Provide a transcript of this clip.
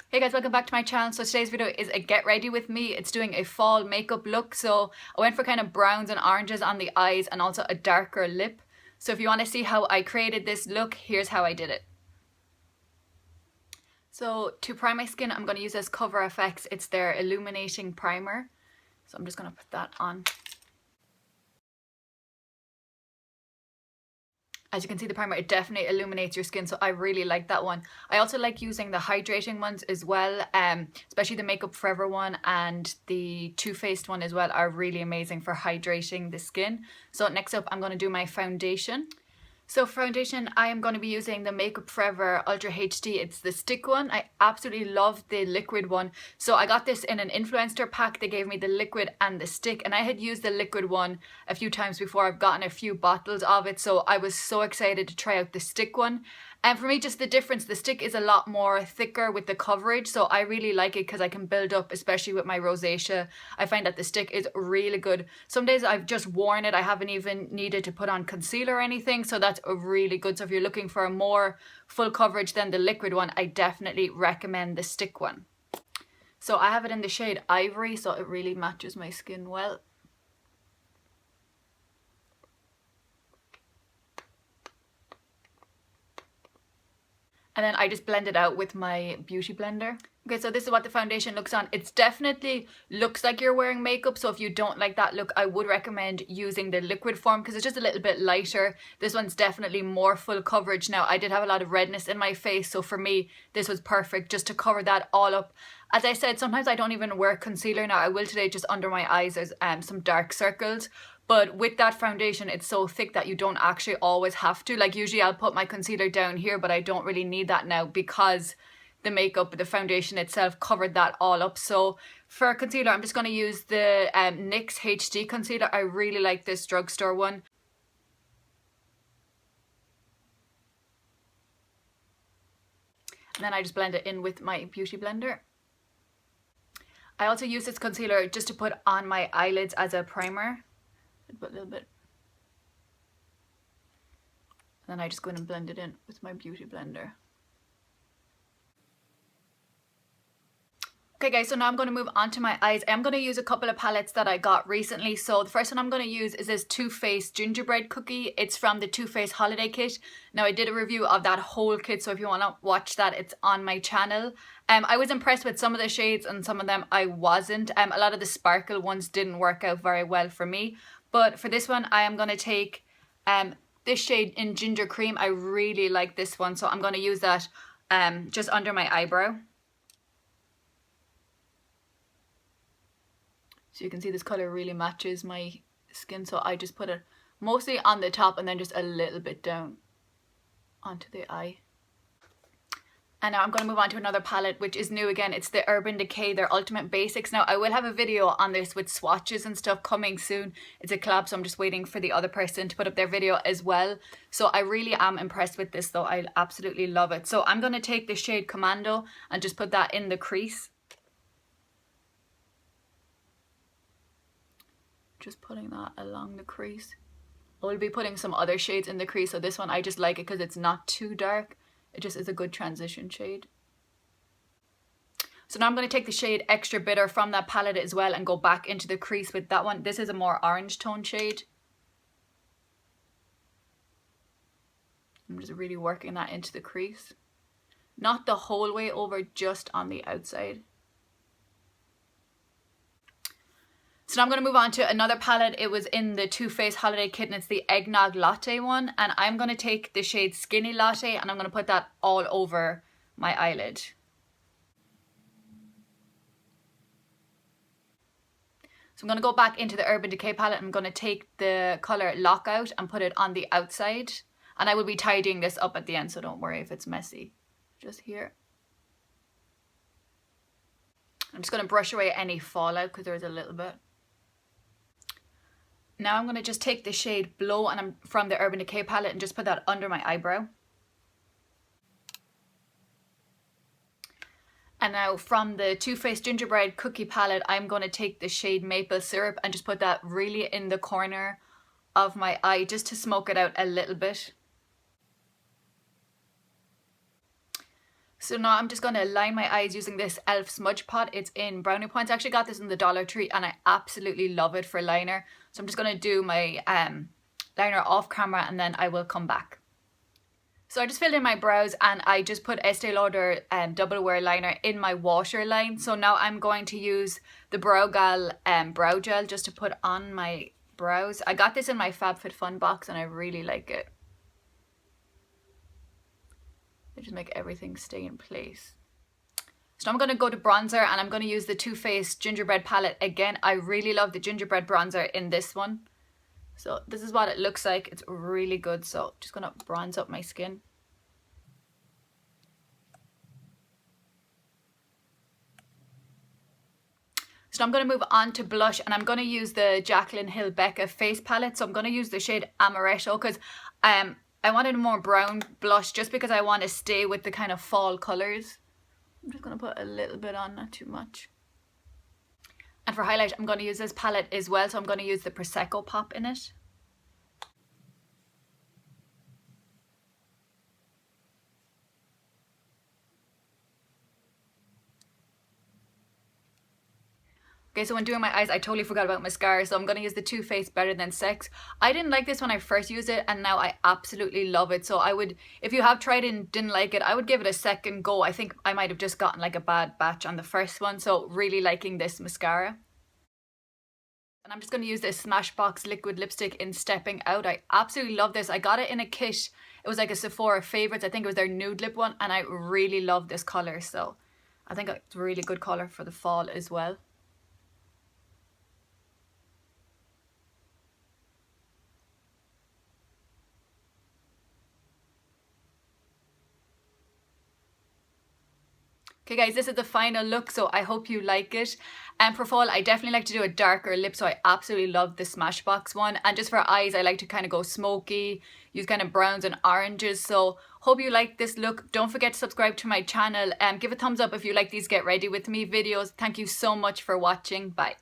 Hey guys, welcome back to my channel. So today's video is a get ready with me. It's doing a fall makeup look. So I went for kind of browns and oranges on the eyes and also a darker lip. So if you want to see how I created this look, here's how I did it. So to prime my skin, I'm going to use this Cover FX. It's their illuminating primer. So I'm just going to put that on. As you can see, the primer, it definitely illuminates your skin, so I really like that one. I also like using the hydrating ones as well, especially the Makeup Forever one and the Too Faced one as well are really amazing for hydrating the skin. So next up, I'm going to do my foundation. So for foundation, I am going to be using the Makeup Forever Ultra HD. It's the stick one. I absolutely love the liquid one. So I got this in an influencer pack. They gave me the liquid and the stick, and I had used the liquid one a few times before. I've gotten a few bottles of it, so I was so excited to try out the stick one. And for me, just the difference, the stick is a lot more thicker with the coverage, so I really like it because I can build up, especially with my rosacea. I find that the stick is really good. Some days I've just worn it, I haven't even needed to put on concealer or anything, so that's really good. So if you're looking for a more full coverage than the liquid one, I definitely recommend the stick one. So I have it in the shade Ivory, so it really matches my skin well. And then I just blend it out with my beauty blender. Okay, so this is what the foundation looks on. It's definitely looks like you're wearing makeup, so if you don't like that look, I would recommend using the liquid form because it's just a little bit lighter. This one's definitely more full coverage. Now, I did have a lot of redness in my face, so for me, this was perfect just to cover that all up. As I said, sometimes I don't even wear concealer now. I will today just under my eyes. There's some dark circles. But with that foundation, it's so thick that you don't actually always have to. Like usually I'll put my concealer down here, but I don't really need that now because the makeup, the foundation itself covered that all up. So for concealer, I'm just going to use the NYX HD concealer. I really like this drugstore one. And then I just blend it in with my beauty blender. I also use this concealer just to put on my eyelids as a primer. A little bit. And then I just go in and blend it in with my beauty blender. Okay guys, so now I'm going to move on to my eyes. I'm going to use a couple of palettes that I got recently. So the first one I'm going to use is this Too Faced Gingerbread Cookie. It's from the Too Faced Holiday Kit. Now I did a review of that whole kit, so if you want to watch that, it's on my channel. I was impressed with some of the shades and some of them I wasn't. A lot of the sparkle ones didn't work out very well for me. But for this one, I am going to take this shade in Ginger Cream. I really like this one, so I'm going to use that just under my eyebrow. So you can see this colour really matches my skin, so I just put it mostly on the top and then just a little bit down onto the eye. And now I'm going to move on to another palette, which is new again. It's the Urban Decay, their Ultimate Basics. Now, I will have a video on this with swatches and stuff coming soon. It's a collab, so I'm just waiting for the other person to put up their video as well. So I really am impressed with this, though. I absolutely love it. So I'm going to take the shade Commando and just put that in the crease. Just putting that along the crease. I will be putting some other shades in the crease, so this one I just like it because it's not too dark. It just is a good transition shade. So now I'm going to take the shade Extra Bitter from that palette as well and go back into the crease with that one. This is a more orange tone shade. I'm just really working that into the crease. Not the whole way over, just on the outside. So now I'm going to move on to another palette. It was in the Too Faced Holiday Kit and it's the Eggnog Latte one. And I'm going to take the shade Skinny Latte and I'm going to put that all over my eyelid. So I'm going to go back into the Urban Decay palette. I'm going to take the colour Lockout and put it on the outside. And I will be tidying this up at the end, so don't worry if it's messy. Just here. I'm just going to brush away any fallout because there is a little bit. Now I'm going to just take the shade Blow and I'm from the Urban Decay palette and just put that under my eyebrow. And now from the Too Faced Gingerbread Cookie palette, I'm going to take the shade Maple Syrup and just put that really in the corner of my eye just to smoke it out a little bit. So now I'm just going to line my eyes using this e.l.f. smudge pot. It's in Brownie Points. I actually got this in the Dollar Tree and I absolutely love it for liner. So I'm just going to do my liner off camera and then I will come back. So I just filled in my brows and I just put Estee Lauder Double Wear Liner in my washer line. So now I'm going to use the Brow Gal brow gel just to put on my brows. I got this in my FabFitFun box and I really like it. They just make everything stay in place. So I'm going to go to bronzer and I'm going to use the Too Faced Gingerbread palette again. I really love the gingerbread bronzer in this one. So this is what it looks like. It's really good. So just going to bronze up my skin. So I'm going to move on to blush and I'm going to use the Jaclyn Hill Becca face palette. So I'm going to use the shade Amaretto because I wanted a more brown blush just because I want to stay with the kind of fall colours. I'm just going to put a little bit on, not too much. And for highlight, I'm going to use this palette as well. So I'm going to use the Prosecco Pop in it. Okay, so when doing my eyes, I totally forgot about mascara, so I'm going to use the Too Faced Better Than Sex. I didn't like this when I first used it, and now I absolutely love it. So I would, if you have tried it and didn't like it, I would give it a second go. I think I might have just gotten like a bad batch on the first one, so really liking this mascara. And I'm just going to use this Smashbox liquid lipstick in Stepping Out. I absolutely love this. I got it in a kit. It was like a Sephora Favorites. I think it was their nude lip one, and I really love this colour. So I think it's a really good colour for the fall as well. Okay guys, this is the final look, so I hope you like it. And for fall, I definitely like to do a darker lip, so I absolutely love the Smashbox one. And just for eyes, I like to kind of go smoky, use kind of browns and oranges. So hope you like this look. Don't forget to subscribe to my channel and give a thumbs up if you like these Get Ready With Me videos. Thank you so much for watching. Bye.